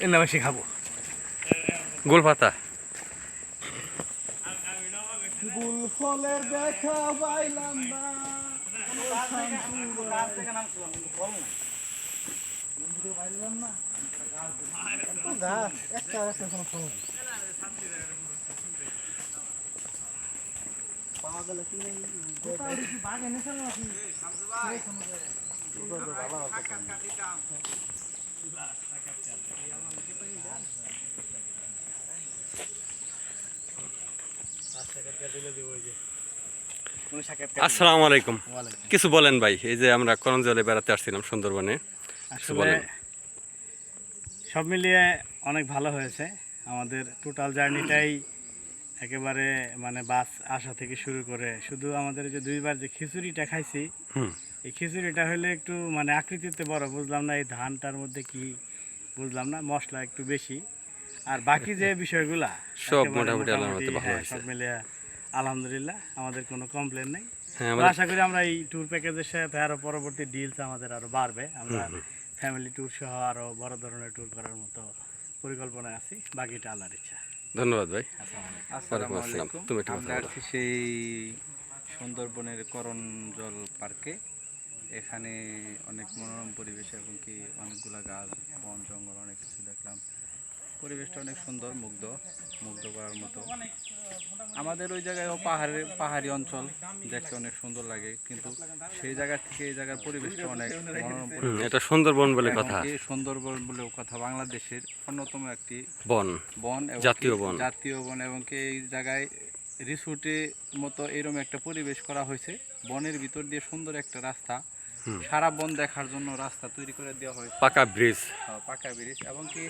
এর নামে শিখাবো গোল পাতা ফুল ফলের দেখা পাইলাম না পাওয়া গেলে কি বাঘ এনেছে নাকি আসসালামু আলাইকুম কিছু বলেন ভাই এই যে আমরা করঞ্জলে বেড়াতে আসছিলাম সুন্দরবনে আসলে সব মিলিয়ে অনেক ভালো হয়েছে আমাদের টোটাল জার্নিটাই একেবারে মানে বাস আসা থেকে শুরু করে শুধু আমাদের যে দুইবার যে খিচুড়িটা খাইছি এই খিচুড়িটা হলে একটু মানে আকৃতিতে বড় বুঝলাম না এই ধানটার মধ্যে কি বুঝলাম না মশলা একটু বেশি আর বাকি যে বিষয়গুলা সব মোটামুটি ভালো হয়েছে সব মিলিয়ে আলহামদুলিল্লাহ আমাদের কোনো কমপ্লেন নেই হ্যাঁ আশা করি আমরা এই ট্যুর প্যাকেজের সাথে আরো পরবর্তী ডিলস আমাদের আরো বাড়বে আমরা ফ্যামিলি ট্যুর সহ আরো বড় ধরনের ট্যুর করার মতো পরিকল্পনায় আছি বাকিটা আল্লাহর ইচ্ছা ধন্যবাদ ভাই আসসালামু আলাইকুম আমরা আছি সেই সুন্দরবনের করঞ্জল পার্কে এখানে অনেক মনোরম পরিবেশ এবং কি অনেকগুলা গাছ বন জঙ্গল অনেক কিছু দেখলাম পরিবেশটা অনেক সুন্দর মুগ্ধ করার মতো আমাদের ওই জায়গায় পাহাড়ি অঞ্চল দেখতে অনেক সুন্দর লাগে কিন্তু সেই জায়গা থেকে এই জায়গার পরিবেশটা অনেক মনোরম এটা সুন্দরবন বলে কথা সুন্দরবন বলে কথা বাংলাদেশের অন্যতম একটি বন জাতীয় বন এবং কি এই জায়গায় রিসোর্টের মতো এরকম একটা পরিবেশ করা হয়েছে বনের ভিতর দিয়ে সুন্দর একটা রাস্তা সারা বন দেখার জন্য রাস্তা তৈরি করে দেওয়া হয়েছে পাকা ব্রিজ এবং কি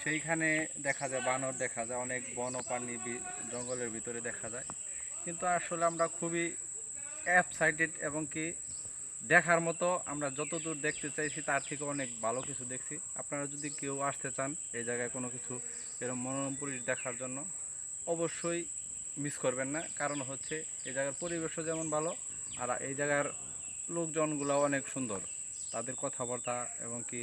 সেইখানে দেখা যায় বানর দেখা যায় অনেক বন ও পানি জঙ্গলের ভিতরে দেখা যায় কিন্তু আসলে আমরা খুবই এক্সাইটেড এবং কি দেখার মতো আমরা যতদূর দেখতে চাইছি তার থেকে অনেক ভালো কিছু দেখছি আপনারা যদি কেউ আসতে চান এই জায়গায় কোনো কিছু এরকম মনোরম পরিবেশ দেখার জন্য অবশ্যই মিস করবেন না কারণ হচ্ছে এই জায়গার পরিবেশও যেমন ভালো আর এই জায়গার লোকজনগুলো অনেক সুন্দর তাদের কথাবার্তা এবং কি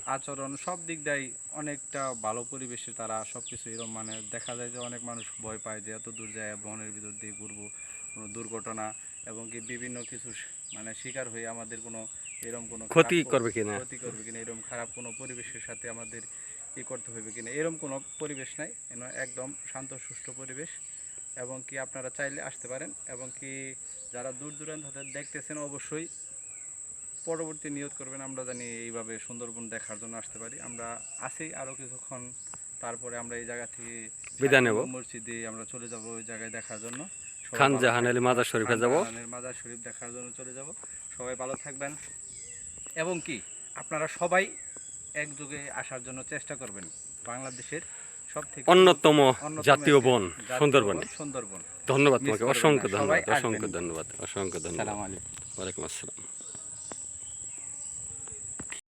আচরণ সব দিক দিয়ে অনেকটা ভালো পরিবেশে তারা সব কিছু এরকম মানে দেখা যায় যে অনেক মানুষ ভয় পায় যে এত দূর যায় বনের ভিতর দিয়ে ঘুরবো কোনো দুর্ঘটনা এবং কি বিভিন্ন কিছু মানে শিকার হয়ে আমাদের কোনো এরকম কোনো ক্ষতি করবে কিনা এরকম খারাপ কোনো পরিবেশের সাথে আমাদের করতে হবে কিনা এরকম কোনো পরিবেশ নাই একদম শান্ত সুষ্ঠু পরিবেশ এবং কি আপনারা চাইলে আসতে পারেন এবং কি যারা দূর দূরান্ত দেখতেছেন অবশ্যই পরবর্তী নিয়ত করবেন আমরা জানি এইভাবে সুন্দরবন দেখার জন্য আসতে পারি আমরা আসি আরও কিছুক্ষণ তারপরে আমরা এই জায়গা থেকে বিদায় নেব মসজিদে আমরা চলে যাব ওই জায়গায় দেখার জন্য খান জাহান আলী মাজার শরীফে যাব মাজার শরীফ দেখার জন্য চলে যাব সবাই ভালো থাকবেন এবং কি আপনারা সবাই একযোগে আসার জন্য চেষ্টা করবেন বাংলাদেশের সবথেকে অন্যতম জাতীয় বন সুন্দরবন সুন্দরবন ধন্যবাদ তোমাকে অসংখ্য ধন্যবাদ আসসালামু আলাইকুম ওয়া আলাইকুম আসসালাম